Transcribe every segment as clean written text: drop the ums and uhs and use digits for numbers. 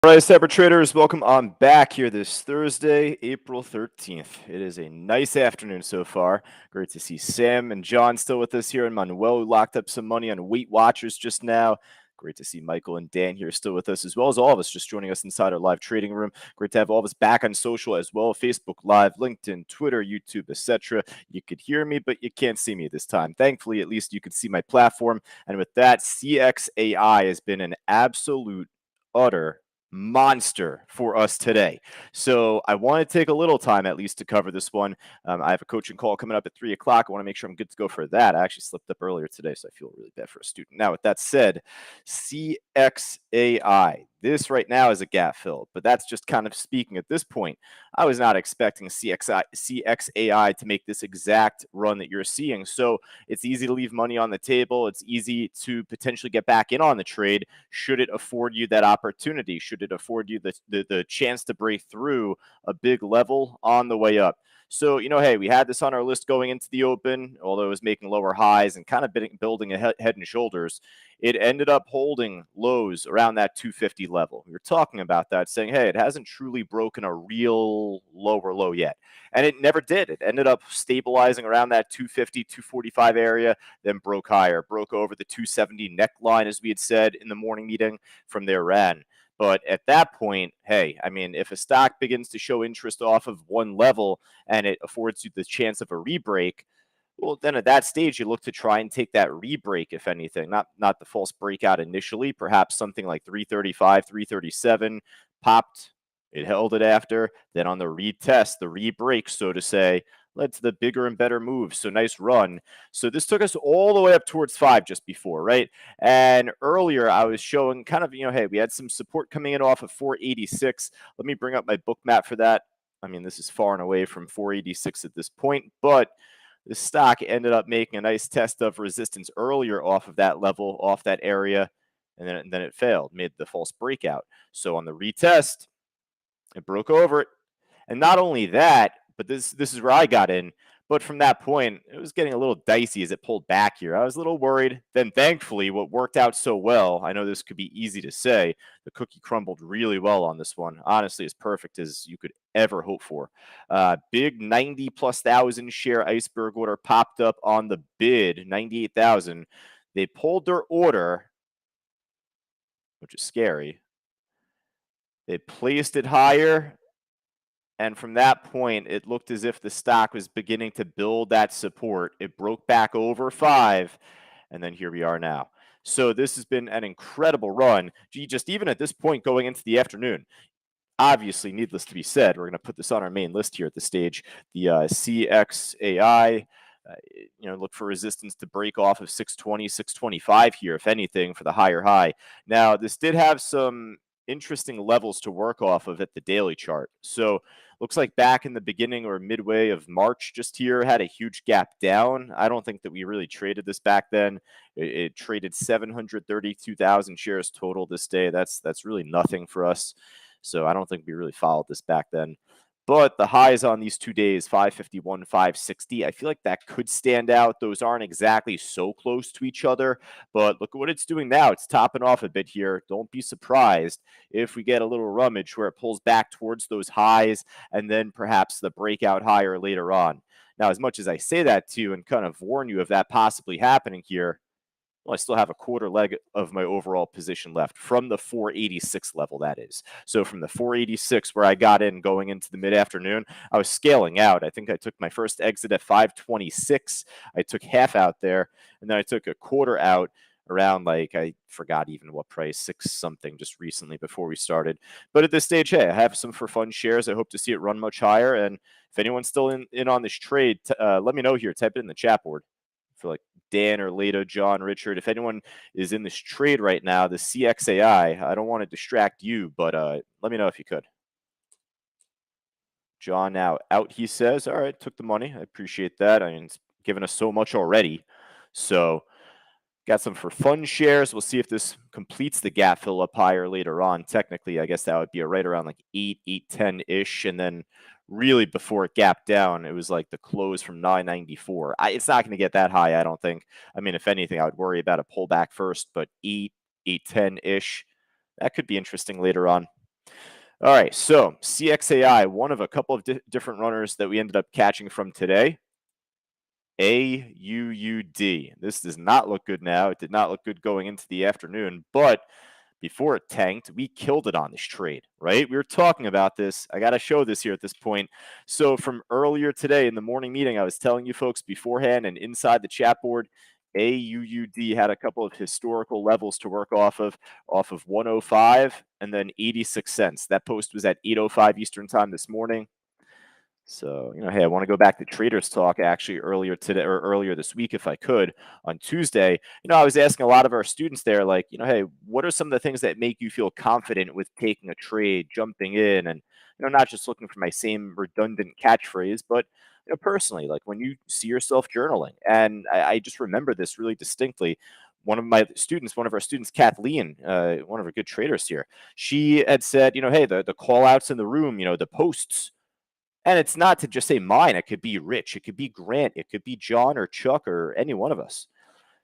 All right, Cyber Traders, welcome on back here this Thursday, April 13th. It is a nice afternoon so far. Great to see Sam and John still with us here, and Manuel, who locked up some money on Weight Watchers just now. Great to see Michael and Dan here still with us, as well as all of us just joining us inside our live trading room. Great to have all of us back on social as well, Facebook Live, LinkedIn, Twitter, YouTube, etc. You could hear me, but you can't see me this time. Thankfully, at least you could see my platform. And with that, CXAI has been an absolute, utter monster for us today. So I want to take a little time at least to cover this one. I have a coaching call coming up at 3 o'clock. I want to make sure I'm good to go for that. I actually slipped up earlier today, so I feel really bad for a student. Now, with that said, CXAI. This right now is a gap fill, but that's just kind of speaking at this point. I was not expecting CXAI to make this exact run that you're seeing. So it's easy to leave money on the table. It's easy to potentially get back in on the trade should it afford you that opportunity, should it afford you the chance to break through a big level on the way up. So, hey, we had this on our list going into the open, although it was making lower highs and kind of building a head and shoulders. It ended up holding lows around that 250 level. We were talking about that, saying, hey, it hasn't truly broken a real lower low yet. And it never did. It ended up stabilizing around that 250, 245 area, then broke higher, broke over the 270 neckline, as we had said in the morning meeting. From there ran. But at that point, hey, I mean, if a stock begins to show interest off of one level and it affords you the chance of a rebreak, well, then at that stage, you look to try and take that rebreak, if anything, not the false breakout initially, perhaps something like 335, 337, popped, it held it after, then on the retest, the rebreak, so to say, led to the bigger and better moves. So nice run. So this took us all the way up towards 5 just before, right? And earlier I was showing kind of, hey, we had some support coming in off of 486. Let me bring up my book map for that. I mean, this is far and away from 486 at this point, but the stock ended up making a nice test of resistance earlier off of that level, off that area, and then it failed, made the false breakout. So on the retest, it broke over it. And not only that, but this is where I got in. But from that point, it was getting a little dicey as it pulled back here. I was a little worried. Then thankfully, what worked out so well, I know this could be easy to say, the cookie crumbled really well on this one. Honestly, as perfect as you could ever hope for. Big 90 plus thousand share iceberg order popped up on the bid, 98,000. They pulled their order, which is scary. They placed it higher. And from that point, it looked as if the stock was beginning to build that support. It broke back over 5, and then here we are now. So this has been an incredible run. Just even at this point going into the afternoon, obviously, needless to be said, we're going to put this on our main list here at the stage. The CXAI, look for resistance to break off of 620, 625 here, if anything, for the higher high. Now, this did have some interesting levels to work off of at the daily chart. So looks like back in the beginning or midway of March, just here, had a huge gap down. I don't think that we really traded this back then. It traded 732,000 shares total this day. That's really nothing for us. So I don't think we really followed this back then. But the highs on these 2 days, 551, 560, I feel like that could stand out. Those aren't exactly so close to each other, but look at what it's doing now. It's topping off a bit here. Don't be surprised if we get a little rummage where it pulls back towards those highs and then perhaps the breakout higher later on. Now, as much as I say that to you and kind of warn you of that possibly happening here, well, I still have a quarter leg of my overall position left from the 486 level, that is. So from the 486 where I got in going into the mid-afternoon, I was scaling out. I think I took my first exit at 526. I took half out there, and then I took a quarter out around, like, I forgot even what price, 6 something just recently before we started. But at this stage, hey, I have some for fun shares. I hope to see it run much higher. And if anyone's still in on this trade, let me know here. Type it in the chat board. I feel like Dan or Leto, John, Richard, if anyone is in this trade right now, the CXAI, I don't want to distract you, but let me know if you could. John now out, he says. All right, took the money. I appreciate that. I mean, it's given us so much already. So got some for fun shares. We'll see if this completes the gap fill up higher later on. Technically, I guess that would be right around like 810-ish. And then really before it gapped down, it was like the close from 994. It's not going to get that high, I don't think. I mean, if anything, I would worry about a pullback first, but 810-ish, that could be interesting later on. All right, so CXAI, one of a couple of different runners that we ended up catching from today. AUUD. This does not look good now. It did not look good going into the afternoon, but before it tanked, we killed it on this trade, right? We were talking about this. I got to show this here at this point. So from earlier today in the morning meeting, I was telling you folks beforehand and inside the chat board, AUUD had a couple of historical levels to work off of 105 and then 86 cents. That post was at 8:05 Eastern time this morning. So, hey, I want to go back to Traders Talk actually earlier today or earlier this week, if I could, on Tuesday. I was asking a lot of our students there, like, hey, what are some of the things that make you feel confident with taking a trade, jumping in, and, not just looking for my same redundant catchphrase, but, personally, like when you see yourself journaling. And I just remember this really distinctly. One of our students, Kathleen, one of our good traders here, she had said, hey, the call outs in the room, the posts, and it's not to just say mine. It could be Rich. It could be Grant. It could be John or Chuck or any one of us.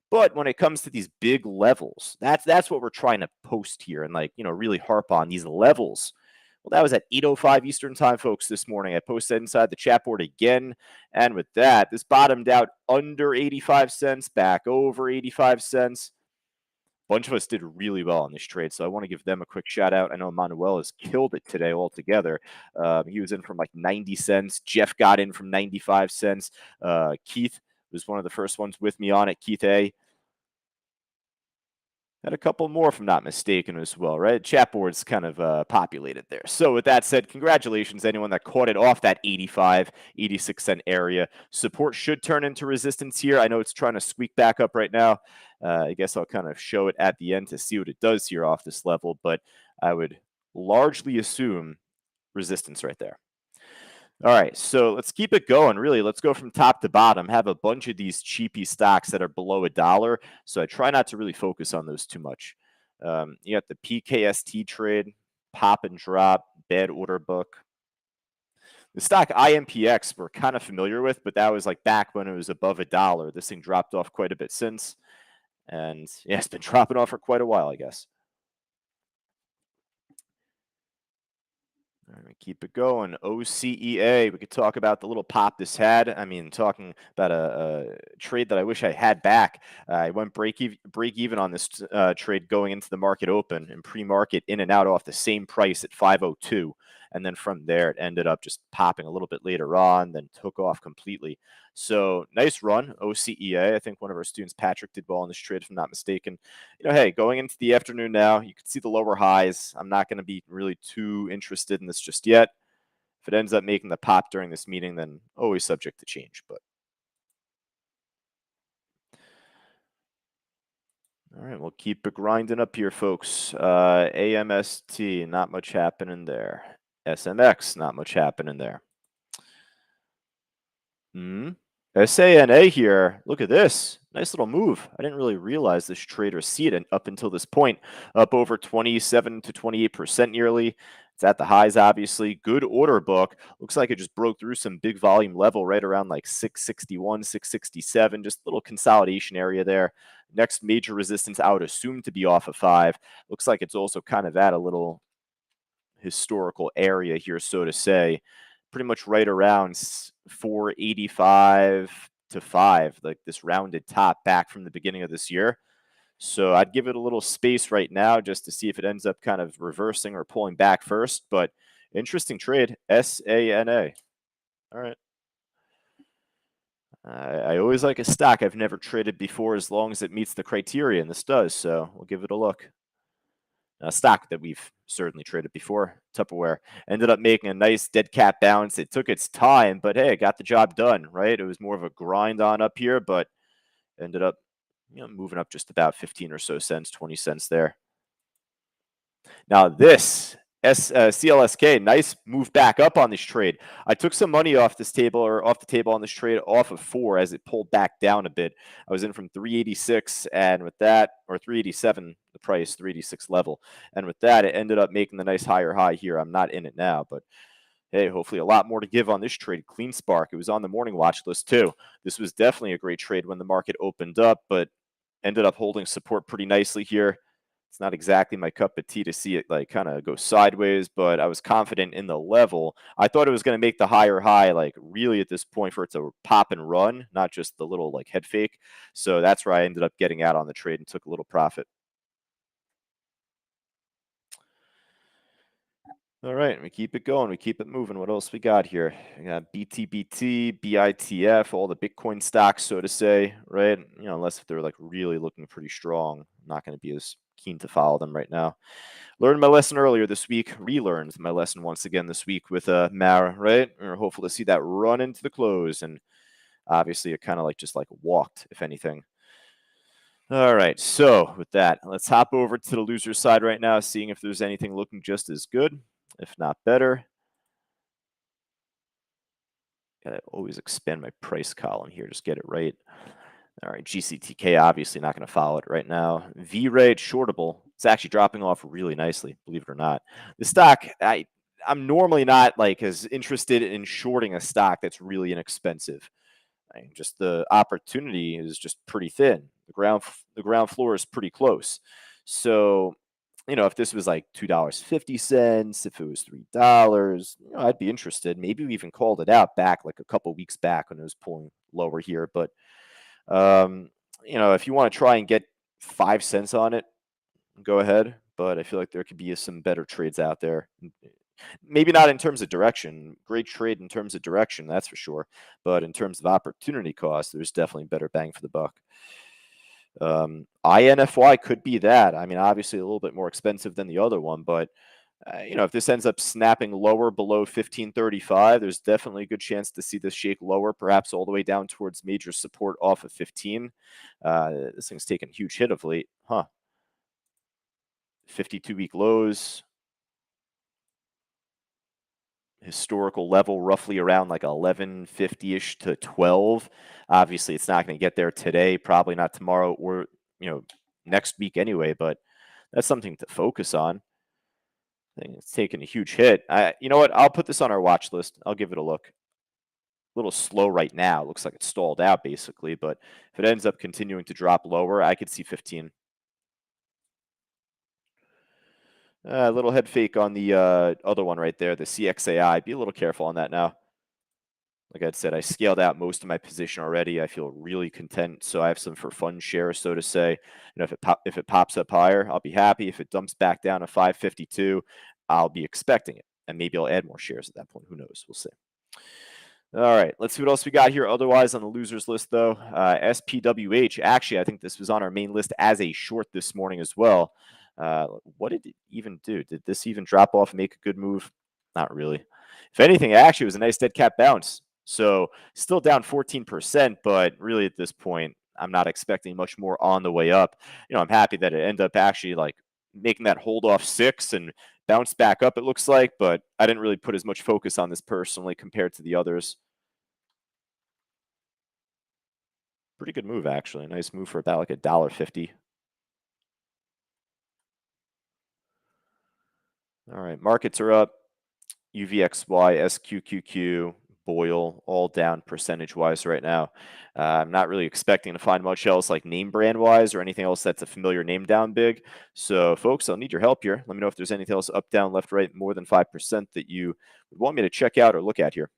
But when it comes to these big levels, that's what we're trying to post here and really harp on these levels. Well, that was at 8:05 Eastern time, folks, this morning. I posted inside the chat board again. And with that, this bottomed out under 85 cents, back over 85 cents. Bunch of us did really well on this trade, so I want to give them a quick shout out. I know Manuel has killed it today altogether. He was in from like 90 cents. Jeff got in from 95 cents. Keith was one of the first ones with me on it. Keith A. Had a couple more, if I'm not mistaken, as well, right? Chat board's kind of populated there. So with that said, congratulations to anyone that caught it off that 85, 86 cent area. Support should turn into resistance here. I know it's trying to squeak back up right now. I guess I'll kind of show it at the end to see what it does here off this level, but I would largely assume resistance right there. All right, so let's keep it going. Really, let's go from top to bottom. Have a bunch of these cheapy stocks that are below $1, so I try not to really focus on those too much. You got the PKST trade, pop and drop, bad order book. The stock IMPX we're kind of familiar with, but that was like back when it was above $1. This thing dropped off quite a bit since, and yeah, it's been dropping off for quite a while, I guess. All right, keep it going. OCEA. We could talk about the little pop this had. I mean, talking about a trade that I wish I had back. I went break even on this trade going into the market open and pre-market in and out off the same price at 502. And then from there, it ended up just popping a little bit later on, then took off completely. So nice run, OCEA. I think one of our students, Patrick, did well on this trade, if I'm not mistaken. Hey, going into the afternoon now, you can see the lower highs. I'm not going to be really too interested in this just yet. If it ends up making the pop during this meeting, then always subject to change. But all right, we'll keep it grinding up here, folks. AMST, not much happening there. SMX, not much happening there. SANA here. Look at this. Nice little move. I didn't really realize this trade or see it up until this point. Up over 27 to 28% nearly. It's at the highs, obviously. Good order book. Looks like it just broke through some big volume level right around like 661, 667. Just a little consolidation area there. Next major resistance I would assume to be off of 5. Looks like it's also kind of at a little historical area here, so to say. Pretty much right around 485 to 5, like this rounded top back from the beginning of this year. So I'd give it a little space right now just to see if it ends up kind of reversing or pulling back first. But interesting trade, SANA. All right. I always like a stock I've never traded before as long as it meets the criteria, and this does. So we'll give it a look. A stock that we've certainly traded before, Tupperware, ended up making a nice dead cat bounce. It took its time, but hey, it got the job done, right? It was more of a grind on up here, but ended up moving up just about 15 or so cents, 20 cents there. Now this CLSK, nice move back up on this trade. I took some money off this table or off the table on this trade off of 4 as it pulled back down a bit. I was in from 386 and with that, or 387, the price, 386 level. And with that, it ended up making the nice higher high here. I'm not in it now, but hey, hopefully a lot more to give on this trade. Clean Spark, it was on the morning watch list too. This was definitely a great trade when the market opened up, but ended up holding support pretty nicely here. It's not exactly my cup of tea to see it like kind of go sideways, but I was confident in the level. I thought it was going to make the higher high, like really at this point for it to pop and run, not just the little like head fake. So that's where I ended up getting out on the trade and took a little profit. All right, we keep it going. We keep it moving. What else we got here? We got BTBT, BITF, all the Bitcoin stocks, so to say, right? Unless if they're like really looking pretty strong, I'm not going to be as keen to follow them right now. Learned my lesson earlier this week. Relearned my lesson once again this week with Mara, right? We're hopeful to see that run into the close, and obviously it kind of like just like walked, if anything. All right, so with that, let's hop over to the loser side right now, seeing if there's anything looking just as good, if not better. Gotta always expand my price column here, just get it right. All right, GCTK obviously not going to follow it right now. V-Rate shortable. It's actually dropping off really nicely, believe it or not. The stock, I'm normally not like as interested in shorting a stock that's really inexpensive. Just the opportunity is just pretty thin. The ground floor is pretty close. So, if this was like $2.50, if it was $3, I'd be interested. Maybe we even called it out back like a couple weeks back when it was pulling lower here. But um, if you want to try and get 5 cents on it, go ahead. But I feel like there could be some better trades out there. Maybe not in terms of direction. Great trade in terms of direction, that's for sure. But in terms of opportunity cost, there's definitely better bang for the buck. INFY could be that. I mean, obviously a little bit more expensive than the other one, but if this ends up snapping lower below 1535, there's definitely a good chance to see this shake lower, perhaps all the way down towards major support off of 15. This thing's taken a huge hit of late, huh? 52-week lows, historical level roughly around like 1150-ish to 12. Obviously, it's not going to get there today, probably not tomorrow or next week anyway, but that's something to focus on. I think it's taken a huge hit. You know what? I'll put this on our watch list. I'll give it a look. A little slow right now. Looks like it's stalled out basically, but if it ends up continuing to drop lower, I could see 15. A little head fake on the other one right there, the CXAI. Be a little careful on that now. Like I said, I scaled out most of my position already. I feel really content, so I have some for fun shares, so to say. If it pops up higher, I'll be happy. If it dumps back down to 552, I'll be expecting it, and maybe I'll add more shares at that point. Who knows? We'll see. All right, let's see what else we got here. Otherwise, on the losers list, though, SPWH. Actually, I think this was on our main list as a short this morning as well. What did it even do? Did this even drop off and make a good move? Not really. If anything, actually, it was a nice dead cat bounce. So still down 14%, but really at this point, I'm not expecting much more on the way up. I'm happy that it ended up actually like making that hold off 6 and bounce back up, it looks like, but I didn't really put as much focus on this personally compared to the others. Pretty good move, actually. Nice move for about like $1.50. All right, markets are up. UVXY, SQQQ, Boyle, all down percentage-wise right now. I'm not really expecting to find much else like name brand-wise or anything else that's a familiar name down big. So, folks, I'll need your help here. Let me know if there's anything else up, down, left, right, more than 5% that you would want me to check out or look at here.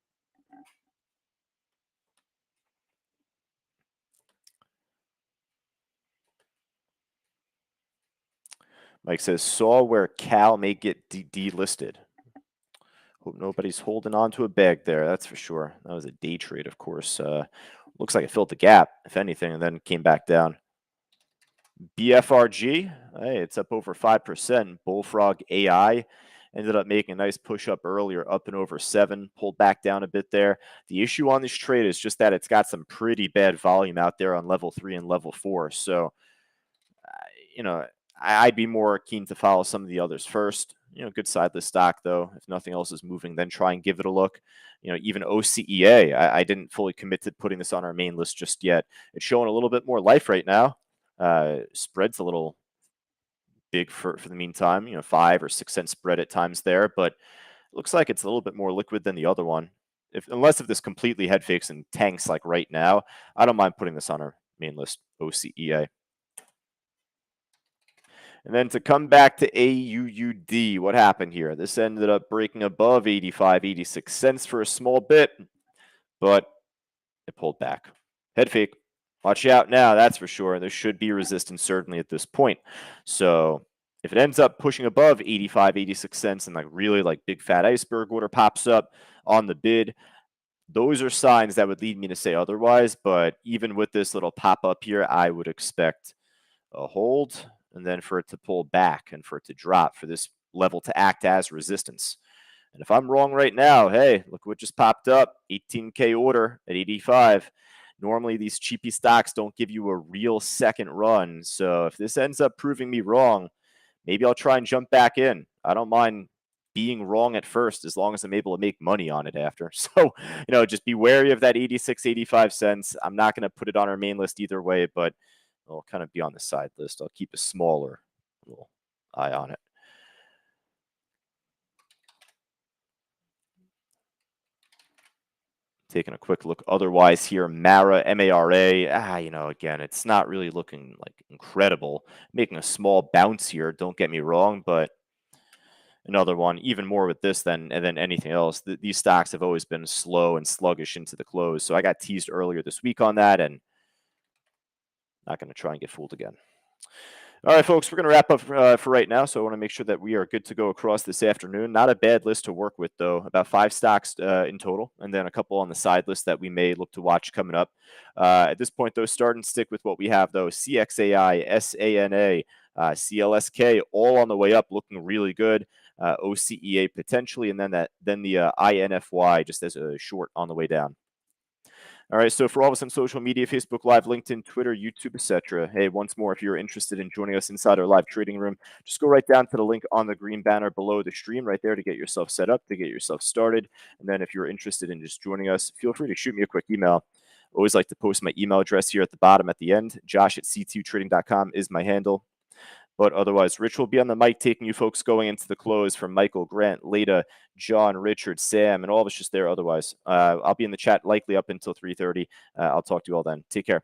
Mike says, saw where Cal may get delisted. Hope nobody's holding on to a bag there. That's for sure. That was a day trade, of course. Looks like it filled the gap, if anything, and then came back down. BFRG, hey, it's up over 5%. Bullfrog AI ended up making a nice push up earlier, up and over 7, pulled back down a bit there. The issue on this trade is just that it's got some pretty bad volume out there on level 3 and level 4. So, you know, I'd be more keen to follow some of the others first. Good side list stock, though. If nothing else is moving, then try and give it a look. Even OCEA, I didn't fully commit to putting this on our main list just yet. It's showing a little bit more life right now. Spread's a little big for the meantime, 5 or 6 cent spread at times there, but looks like it's a little bit more liquid than the other one. Unless if this completely head fakes and tanks like right now, I don't mind putting this on our main list, OCEA. And then to come back to AUUD, what happened here? This ended up breaking above 85, 86 cents for a small bit, but it pulled back. Head fake. Watch out now, that's for sure. There should be resistance certainly at this point. So if it ends up pushing above 85, 86 cents and like really like big fat iceberg order pops up on the bid, those are signs that would lead me to say otherwise. But even with this little pop up here, I would expect a hold and then for it to pull back and for it to drop, for this level to act as resistance. And if I'm wrong right now, hey, look what just popped up, 18K order at 85. Normally, these cheapy stocks don't give you a real second run. So if this ends up proving me wrong, maybe I'll try and jump back in. I don't mind being wrong at first as long as I'm able to make money on it after. So, just be wary of that 86, 85 cents. I'm not going to put it on our main list either way, but it'll kind of be on the side list. I'll keep a smaller little eye on it. Taking a quick look otherwise here, Mara, M-A-R-A, again, it's not really looking like incredible. Making a small bounce here, don't get me wrong, but another one, even more with this than anything else. These stocks have always been slow and sluggish into the close. So I got teased earlier this week on that, and not going to try and get fooled again. All right, folks, we're going to wrap up for right now. So I want to make sure that we are good to go across this afternoon. Not a bad list to work with, though. About 5 stocks in total, and then a couple on the side list that we may look to watch coming up. At this point, though, start and stick with what we have, though. CXAI, SANA, CLSK, all on the way up, looking really good. OCEA potentially, and then the INFY just as a short on the way down. All right, so for all of us on social media, Facebook Live, LinkedIn, Twitter, YouTube, etc. Hey, once more, if you're interested in joining us inside our live trading room, just go right down to the link on the green banner below the stream right there to get yourself set up, to get yourself started. And then if you're interested in just joining us, feel free to shoot me a quick email. Always like to post my email address here at the bottom at the end. Josh@c2trading.com is my handle. But otherwise, Rich will be on the mic taking you folks going into the close from Michael, Grant, Leda, John, Richard, Sam, and all of us just there otherwise. I'll be in the chat likely up until 3:30. I'll talk to you all then. Take care.